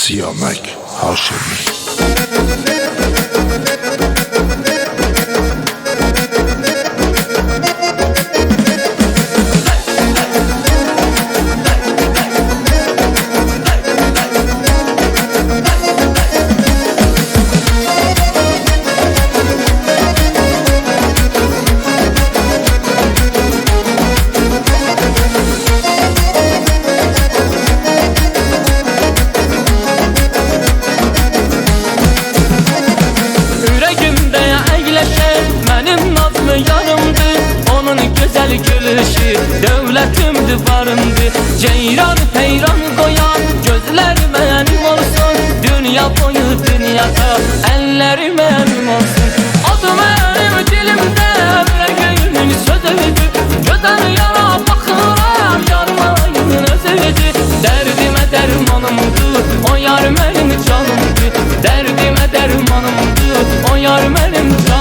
Siyamek Haşimi. Gülüşü devletimdi varımdı. Ceyran heyran koyan gözler benim olsun. Dünya boyu dünyada ellerim benim olsun. Adı benim dilimde yüreğimin sözüydü. Gözden yana bakıram yarmayın özüydü. Derdime dermanımdı o yar benim canımdı. Derdime dermanımdı o yar benim canımdı.